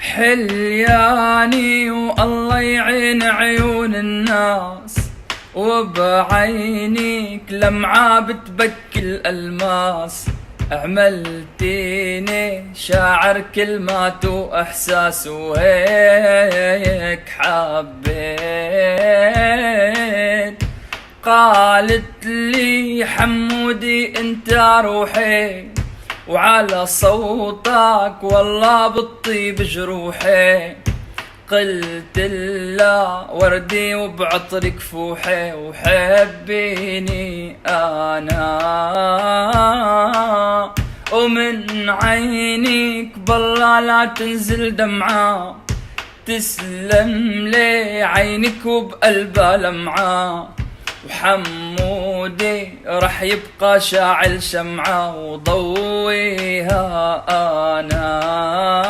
حلياني والله يعين عيون الناس، وبعينيك لمعة بتبكي الألماس. عملتيني شاعر كلمات وإحساس، وهيك حبيت. قالت لي حمودي انت روحي، وعلى صوتك والله بالطيب جروحي. قلت لا وردي وبعطرك فوحي، وحبيني انا ومن عينيك بالله لا تنزل دمعة. تسلم لي عينك وبقلبها لمعة، وحمودي رح يبقى شاعل شمعة وضويها أنا.